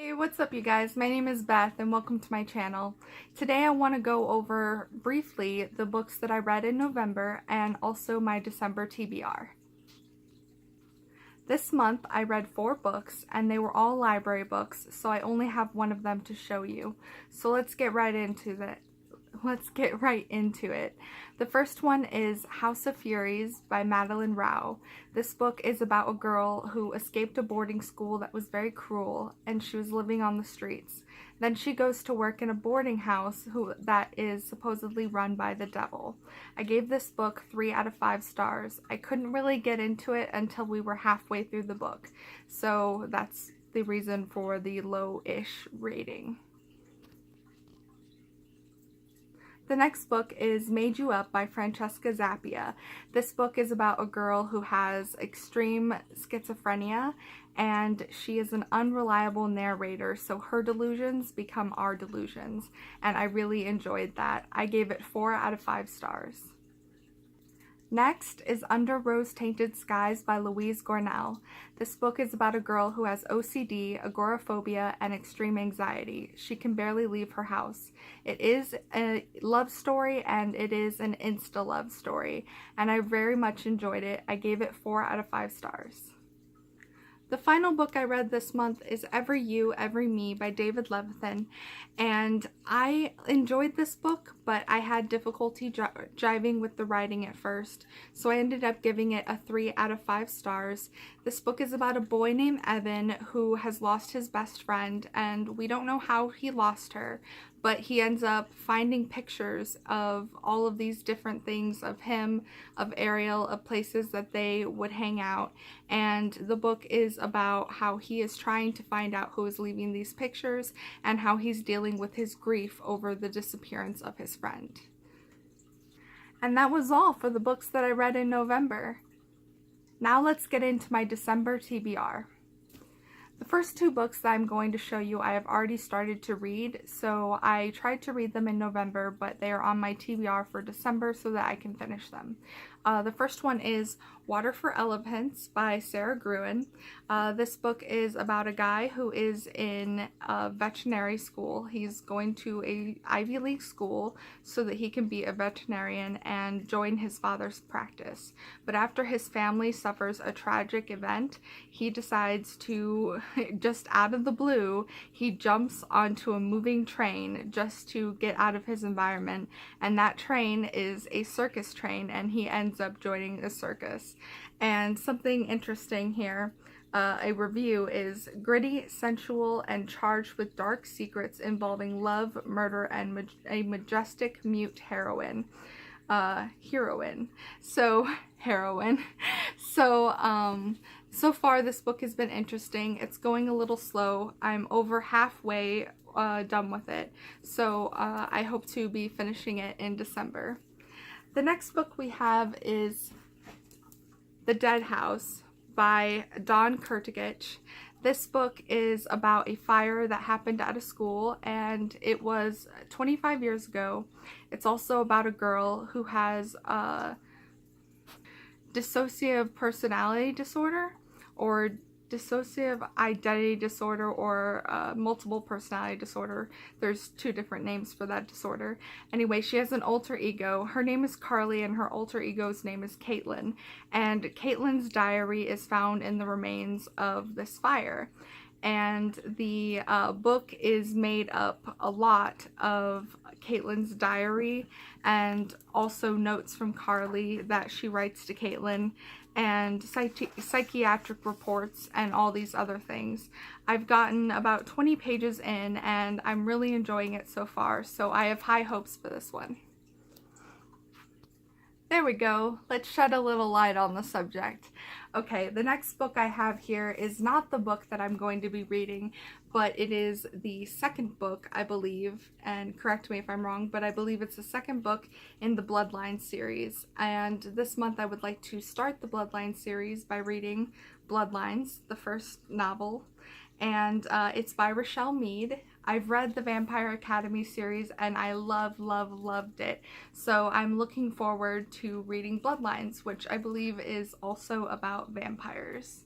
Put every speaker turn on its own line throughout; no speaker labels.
Hey, what's up you guys? My name is Beth and welcome to my channel. Today I want to go over briefly the books that I read in November and also my December TBR. This month I read 4 books and they were all library books, so I only have one of them to show you. So let's get right into it. The first one is House of Furies by Madeline Rao. This book is about a girl who escaped a boarding school that was very cruel and she was living on the streets. Then she goes to work in a boarding house that is supposedly run by the devil. I gave this book 3 out of 5 stars. I couldn't really get into it until we were halfway through the book, so that's the reason for the low-ish rating. The next book is Made You Up by Francesca Zappia. This book is about a girl who has extreme schizophrenia and she is an unreliable narrator, so her delusions become our delusions, and I really enjoyed that. I gave it 4 out of 5 stars. Next is Under Rose-Tainted Skies by Louise Gornell. This book is about a girl who has OCD, agoraphobia, and extreme anxiety. She can barely leave her house. It is a love story and it is an insta-love story, and I very much enjoyed it. I gave it 4 out of 5 stars. The final book I read this month is Every You, Every Me by David Levithan, and I enjoyed this book, but I had difficulty jiving with the writing at first, so I ended up giving it a 3 out of 5 stars. This book is about a boy named Evan who has lost his best friend, and we don't know how he lost her, but he ends up finding pictures of all of these different things of him, of Ariel, of places that they would hang out, and the book is about how he is trying to find out who is leaving these pictures and how he's dealing with his grief over the disappearance of his friend. And that was all for the books that I read in November. Now let's get into my December TBR. The first 2 books that I'm going to show you I have already started to read, so I tried to read them in November, but they are on my TBR for December so that I can finish them. The first one is Water for Elephants by Sarah Gruen. This book is about a guy who is in a veterinary school. He's going to a Ivy League school so that he can be a veterinarian and join his father's practice. But after his family suffers a tragic event, he decides to, just out of the blue, he jumps onto a moving train just to get out of his environment, and that train is a circus train, and he ends up joining a circus. And something interesting here, a review is gritty, sensual, and charged with dark secrets involving love, murder, and a majestic mute heroine. So far this book has been interesting. It's going a little slow. I'm over halfway done with it, so I hope to be finishing it in December. The next book we have is The Dead House by Dawn Kurtagich. This book is about a fire that happened at a school, and it was 25 years ago. It's also about a girl who has a dissociative personality disorder, or dissociative identity disorder, or multiple personality disorder. There's 2 different names for that disorder. Anyway, she has an alter ego. Her name is Carly and her alter ego's name is Caitlin, and Caitlin's diary is found in the remains of this fire. And the book is made up a lot of Caitlin's diary and also notes from Carly that she writes to Caitlin, and psychiatric reports and all these other things. I've gotten about 20 pages in and I'm really enjoying it so far, so I have high hopes for this one. There we go. Let's shed a little light on the subject. Okay, the next book I have here is not the book that I'm going to be reading, but it is the second book, I believe, and correct me if I'm wrong, but I believe it's the second book in the Bloodline series. And this month I would like to start the Bloodline series by reading Bloodlines, the first novel, and it's by Rochelle Mead. I've read the Vampire Academy series and I loved it. So I'm looking forward to reading Bloodlines, which I believe is also about vampires.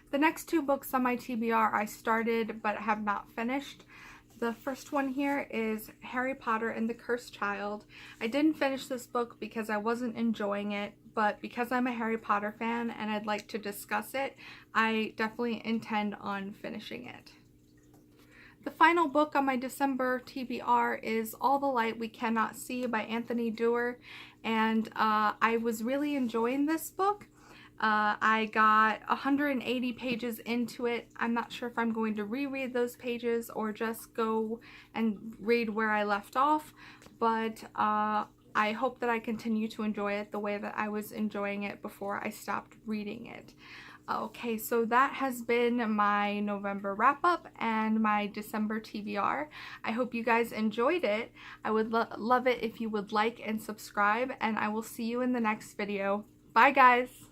The next two books on my TBR I started but have not finished. The first one here is Harry Potter and the Cursed Child. I didn't finish this book because I wasn't enjoying it, but because I'm a Harry Potter fan and I'd like to discuss it, I definitely intend on finishing it. The final book on my December TBR is All the Light We Cannot See by Anthony Doerr, and I was really enjoying this book. I got 180 pages into it. I'm not sure if I'm going to reread those pages or just go and read where I left off, but I hope that I continue to enjoy it the way that I was enjoying it before I stopped reading it. Okay, so that has been my November wrap-up and my December TBR. I hope you guys enjoyed it. I would love it if you would like and subscribe, and I will see you in the next video. Bye, guys!